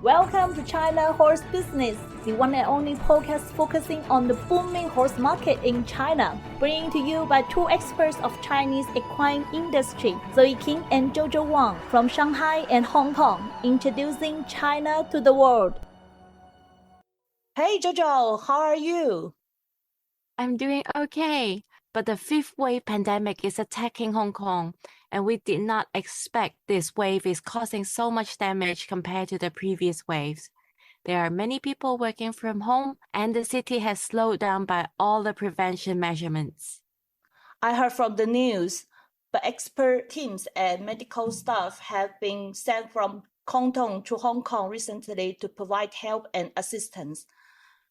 Welcome to China Horse Business, the one and only podcast focusing on the booming horse market in China, bringing to you by two experts of Chinese equine industry, Zoe King and Jojo Wang from Shanghai and Hong Kong, introducing China to the world. Hey Jojo, how are you? I'm doing okay, but the fifth wave pandemic is attacking Hong Kong, and we did not expect this wave is causing so much damage compared to the previous waves. There are many people working from home, and the city has slowed down by all the prevention measurements. I heard from the news, but expert teams and medical staff have been sent from Canton to Hong Kong recently to provide help and assistance.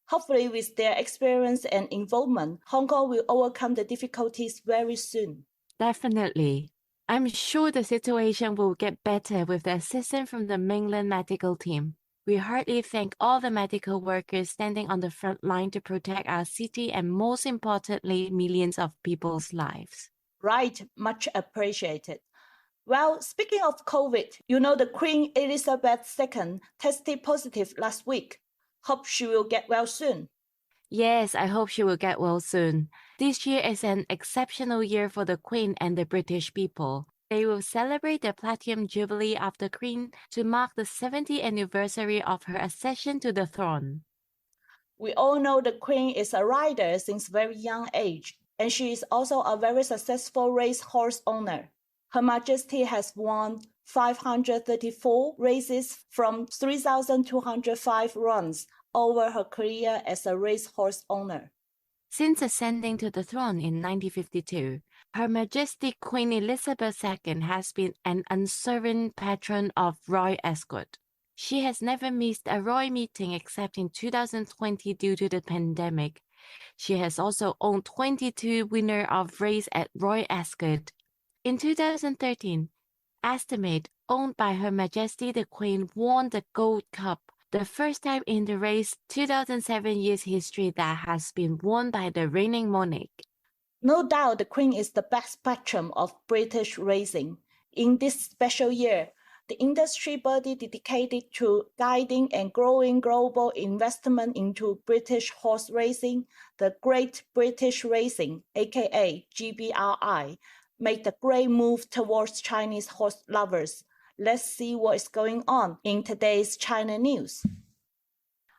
Hopefully, with their experience and involvement, Hong Kong will overcome the difficulties very soon. Definitely. I'm sure the situation will get better with the assistance from the mainland medical team. We heartily thank all the medical workers standing on the front line to protect our city and, most importantly, millions of people's lives. Right, much appreciated. Well, speaking of COVID, the Queen Elizabeth II tested positive last week. Hope she will get well soon. Yes, I hope she will get well soon. This year is an exceptional year for the Queen and the British people. They will celebrate the Platinum Jubilee of the Queen to mark the 70th anniversary of her accession to the throne. We all know the Queen is a rider since very young age, and she is also a very successful racehorse owner. Her Majesty has won 534 races from 3,205 runs over her career as a racehorse owner. Since ascending to the throne in 1952, Her Majesty Queen Elizabeth II has been an unswerving patron of Royal Ascot. She has never missed a royal meeting except in 2020 due to the pandemic. She has also owned 22 winners of race at Royal Ascot. In 2013, Estimate, owned by Her Majesty the Queen, won the Gold Cup, the first time in the race 2007 years history that has been won by the reigning monarch. No doubt the Queen is the best patron of British racing. In this special year, the industry body dedicated to guiding and growing global investment into British horse racing, the Great British Racing, aka GBRI, made a great move towards Chinese horse lovers. Let's see what is going on in today's China news.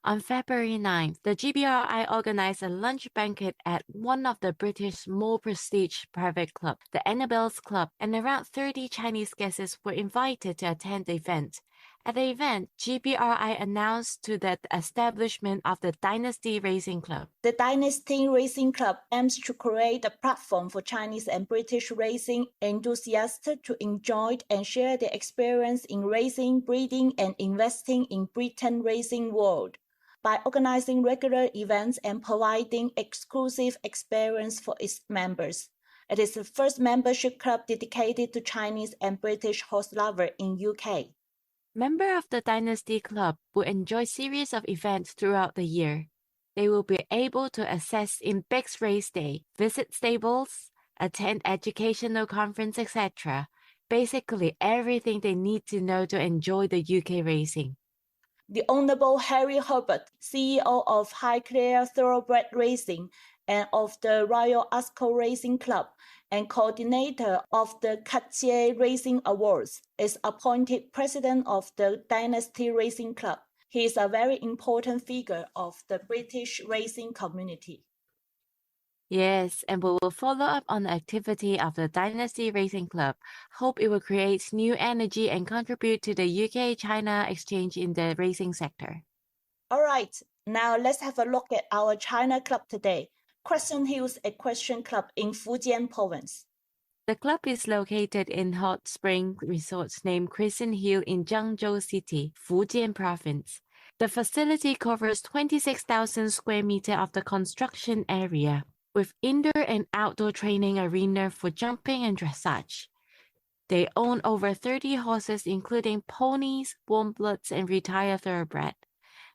On February 9th, the GBRI organized a lunch banquet at one of the British more prestigious private clubs, the Annabelle's Club, and around 30 Chinese guests were invited to attend the event. At the event, GBRI announced to the establishment of the Dynasty Racing Club. The Dynasty Racing Club aims to create a platform for Chinese and British racing enthusiasts to enjoy and share their experience in racing, breeding, and investing in Britain racing world. By organizing regular events and providing exclusive experience for its members. It is the first membership club dedicated to Chinese and British horse lovers in UK. Members of the Dynasty Club will enjoy series of events throughout the year. They will be able to access in big race day, visit stables, attend educational conference, etc. Basically everything they need to know to enjoy the UK racing. The Honourable Harry Herbert, CEO of Highclere Thoroughbred Racing and of the Royal Ascot Racing Club and coordinator of the Cartier Racing Awards, is appointed president of the Dynasty Racing Club. He is a very important figure of the British racing community. Yes, and we will follow up on the activity of the Dynasty Racing Club. Hope it will create new energy and contribute to the UK-China exchange in the racing sector. All right, now let's have a look at our China club today, Crescent Hills Equestrian Club in Fujian Province. The club is located in hot spring resorts named Crescent Hill in Zhangzhou City, Fujian Province. The facility covers 26,000 square meters of the construction area, with indoor and outdoor training arena for jumping and dressage. They own over 30 horses including ponies, warm bloods, and retired thoroughbred.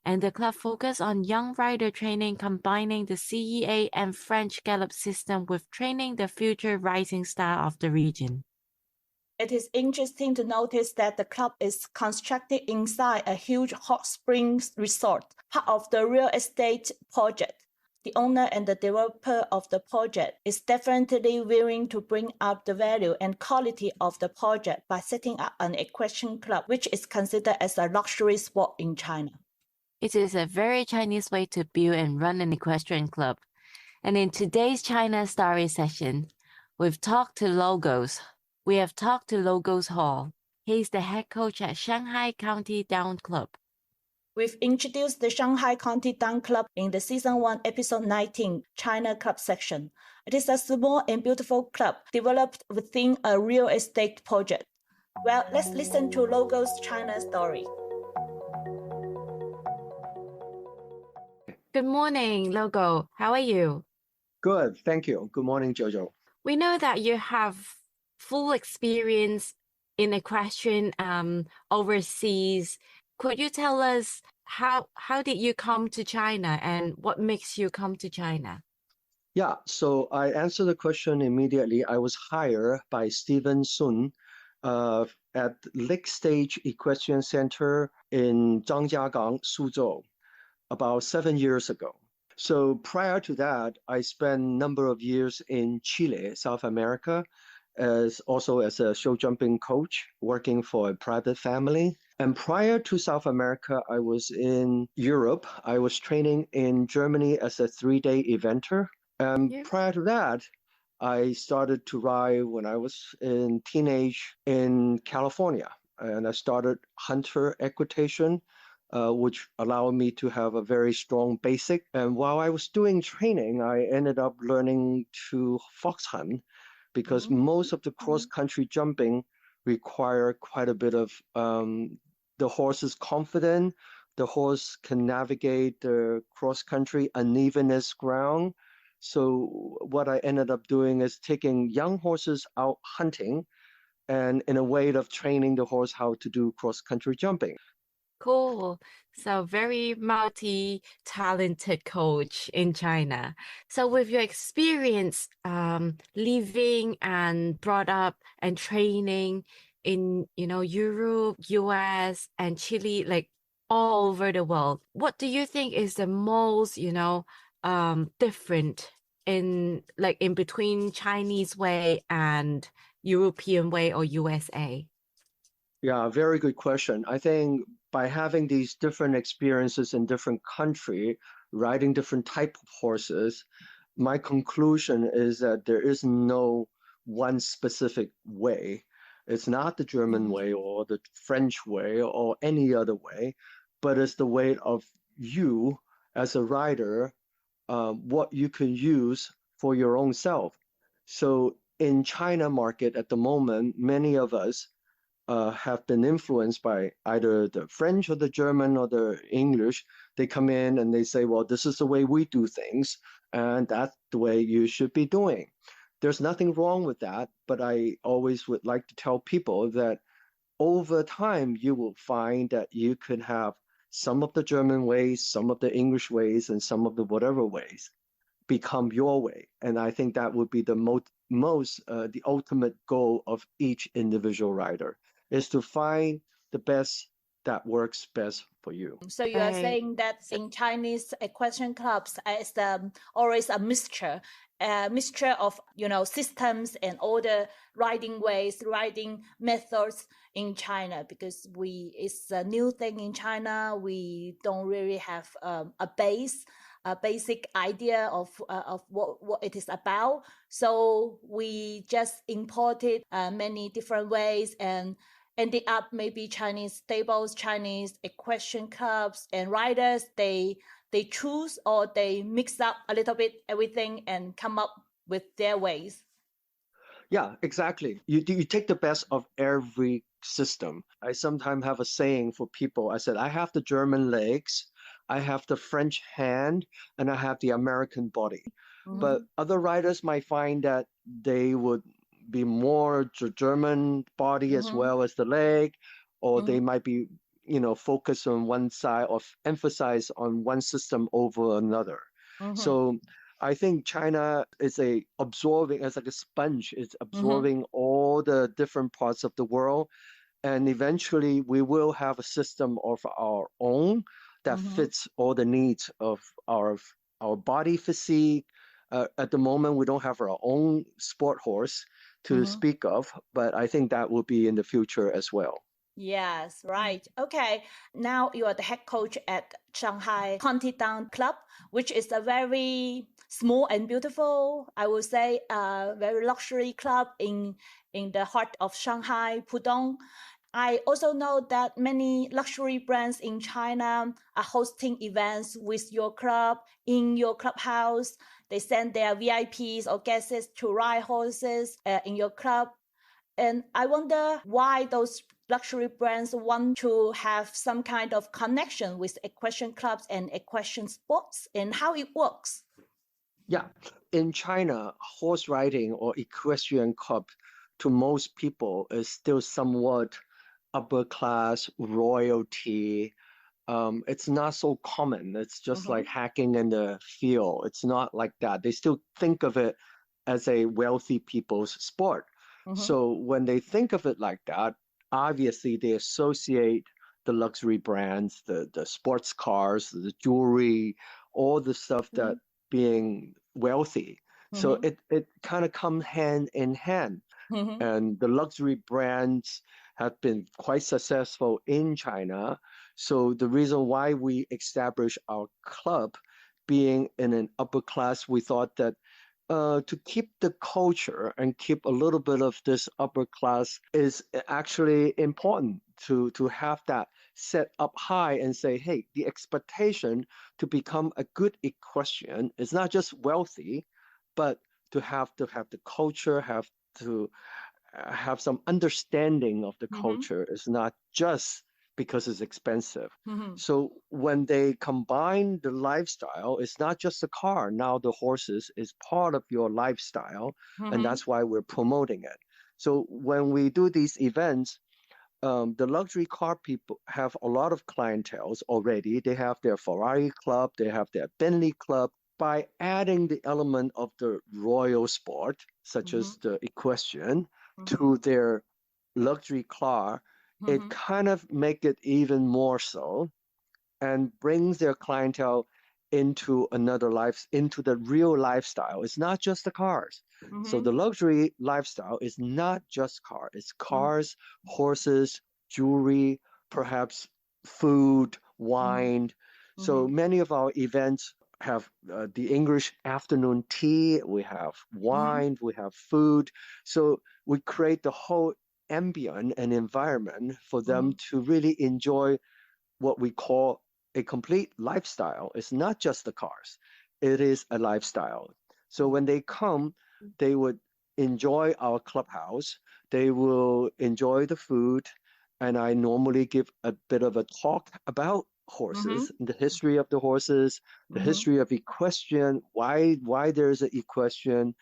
And the club focuses on young rider training, combining the CEA and French gallop system with training the future rising star of the region. It is interesting to notice that the club is constructed inside a huge hot springs resort, part of the real estate project. The owner and the developer of the project is definitely willing to bring up the value and quality of the project by setting up an equestrian club, which is considered as a luxury sport in China. It is a very Chinese way to build and run an equestrian club. And in today's China Story session, we've talked to Logos. We have talked to Logos Hall. He's the head coach at Shanghai County Down Club. We've introduced the Shanghai County Down Club in the Season 1, Episode 19, China Club section. It is a small and beautiful club developed within a real estate project. Well, let's listen to Logos China Story. Good morning, Logo. How are you? Good, thank you. Good morning, Jojo. We know that you have full experience in equestrian overseas. Could you tell us how did you come to China and what makes you come to China? Yeah, so I answer the question immediately. I was hired by Stephen Sun at Lake Stage Equestrian Center in Zhangjiagang, Suzhou, about 7 years ago. So prior to that, I spent a number of years in Chile, South America, also as a show jumping coach, working for a private family. And prior to South America, I was in Europe. I was training in Germany as a 3-day eventer. Prior to that, I started to ride when I was in teenage in California. And I started hunter equitation, which allowed me to have a very strong basic. And while I was doing training, I ended up learning to fox hunt because most of the cross-country jumping require quite a bit of the horse is confident, the horse can navigate the cross-country unevenness ground. So what I ended up doing is taking young horses out hunting and in a way of training the horse how to do cross-country jumping. Cool. So very multi-talented coach in China. So with your experience living and brought up and training in, Europe, US, and Chile, like all over the world, what do you think is the most, different in between Chinese way and European way or USA? Yeah, very good question. I think by having these different experiences in different country, riding different type of horses, my conclusion is that there is no one specific way. It's not the German way or the French way or any other way, but it's the way of you as a rider, what you can use for your own self. So in China market at the moment, many of us have been influenced by either the French or the German or the English. They come in and they say, well, this is the way we do things, and that's the way you should be doing. There's nothing wrong with that, but I always would like to tell people that over time, you will find that you could have some of the German ways, some of the English ways, and some of the whatever ways become your way. And I think that would be the the ultimate goal of each individual rider, is to find the best that works best for you. So you are saying that in Chinese equestrian clubs, it's always a mixture of systems and all the riding ways, riding methods in China, because it's a new thing in China. We don't really have a basic idea of what it is about. So we just imported many different ways and ended up maybe Chinese stables, Chinese equestrian clubs, and riders, they choose or they mix up a little bit everything and come up with their ways. Yeah, exactly. You take the best of every system. I sometimes have a saying for people. I said, I have the German legs, I have the French hand, and I have the American body. But other riders might find that they would be more German body as well as the leg, or they might be, focus on one side or emphasize on one system over another. So I think China is it's like a sponge. It's Mm-hmm. absorbing all the different parts of the world. And eventually we will have a system of our own that Mm-hmm. fits all the needs of our body physique. At the moment, we don't have our own sport horse to Mm-hmm. speak of, but I think that will be in the future as well. Yes, right. Okay. Now you are the head coach at Shanghai Conti-Down Club, which is a very small and beautiful, I would say, very luxury club in the heart of Shanghai, Pudong. I also know that many luxury brands in China are hosting events with your club in your clubhouse. They send their VIPs or guests to ride horses in your club. And I wonder why those luxury brands want to have some kind of connection with equestrian clubs and equestrian sports and how it works. Yeah, in China, horse riding or equestrian club to most people is still somewhat upper class royalty. It's not so common. It's just Mm-hmm. like hacking in the field. It's not like that. They still think of it as a wealthy people's sport. Mm-hmm. So when they think of it like that, obviously they associate the luxury brands, the sports cars, the jewelry, all the stuff that being wealthy. So Mm-hmm. it kind of comes hand in hand. Mm-hmm. And the luxury brands have been quite successful in China. So the reason why we established our club, being in an upper class, we thought that to keep the culture and keep a little bit of this upper class is actually important to have that set up high and say, hey, the expectation to become a good equestrian is not just wealthy, but to have the culture, to have some understanding of the Mm-hmm. culture. It's not just because it's expensive. Mm-hmm. So when they combine the lifestyle, it's not just a car. Now the horses is part of your lifestyle, and Mm-hmm. that's why we're promoting it. So when we do these events, the luxury car people have a lot of clientels already. They have their Ferrari club, they have their Bentley club. By adding the element of the royal sport, such Mm-hmm. as the equestrian, Mm-hmm. to their luxury car, it Mm-hmm. kind of make it even more so and brings their clientele into into the real lifestyle. It's not just the cars. So Mm-hmm. the luxury lifestyle is not just car. It's cars, horses, jewelry, perhaps food, Mm-hmm. wine. So Mm-hmm. many of our events have the English afternoon tea, we have Mm-hmm. wine, we have food. So we create the whole ambient and environment for them to really enjoy what we call a complete lifestyle. It's not just the cars, it is a lifestyle. So when they come, they would enjoy our clubhouse, they will enjoy the food, and I normally give a bit of a talk about Mm-hmm. horses, the history of the horses, the Mm-hmm. history of equestrian, why there's an equestrian,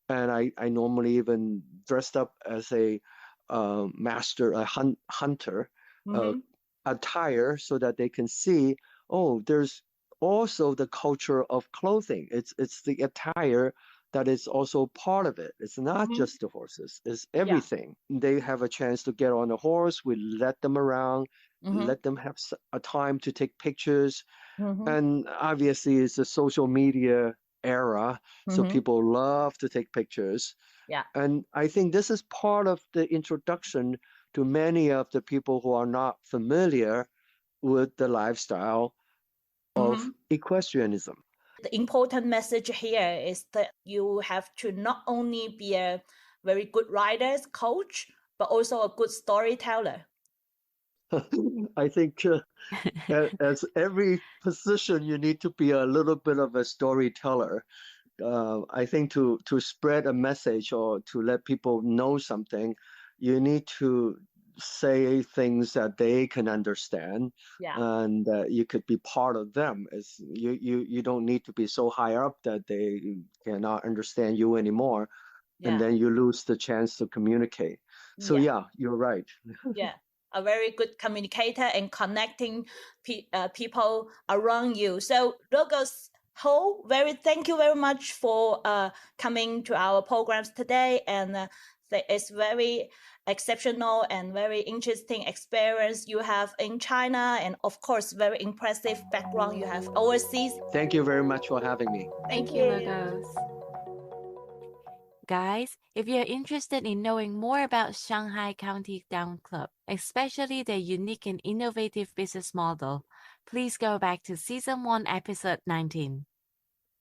and I normally even dressed up as a master, hunter, uh, Mm-hmm. attire so that they can see, oh, there's also the culture of clothing. It's the attire that is also part of it. It's not Mm-hmm. just the horses, it's Yeah. everything. They have a chance to get on a horse, we let them around, Mm-hmm. let them have a time to take pictures. Mm-hmm. And obviously, it's a social media era, so Mm-hmm. people love to take pictures. Yeah. And I think this is part of the introduction to many of the people who are not familiar with the lifestyle of Mm-hmm. equestrianism. The important message here is that you have to not only be a very good rider, coach, but also a good storyteller. I think as every position, you need to be a little bit of a storyteller. I think to spread a message or to let people know something, you need to say things that they can understand, Yeah. and you could be part of them. It's, you don't need to be so high up that they cannot understand you anymore, and Yeah. then you lose the chance to communicate. So Yeah. yeah, you're right. Yeah. A very good communicator and connecting people around you. So Logos Ho, thank you very much for coming to our programs today, and it's very exceptional and very interesting experience you have in China, and of course, very impressive background you have overseas. Thank you very much for having me. Thank you, Logos. Guys, if you're interested in knowing more about Shanghai County Down Club, especially their unique and innovative business model, please go back to Season 1, Episode 19.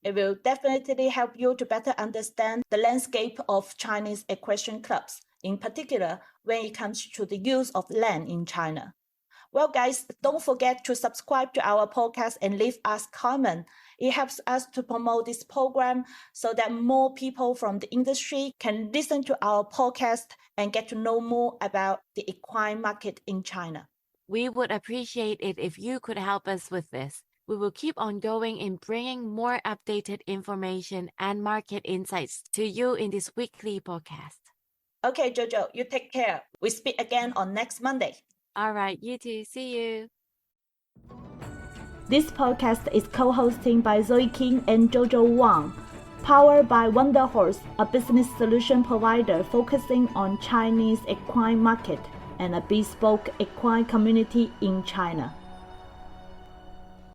It will definitely help you to better understand the landscape of Chinese equestrian clubs, in particular when it comes to the use of land in China. Well, guys, don't forget to subscribe to our podcast and leave us comment. It helps us to promote this program so that more people from the industry can listen to our podcast and get to know more about the equine market in China. We would appreciate it if you could help us with this. We will keep on going in bringing more updated information and market insights to you in this weekly podcast. Okay, Jojo, you take care. We speak again on next Monday. All right, you too. See you. This podcast is co-hosted by Zoe King and Jojo Wang, powered by Wonder Horse, a business solution provider focusing on Chinese equine market and a bespoke equine community in China.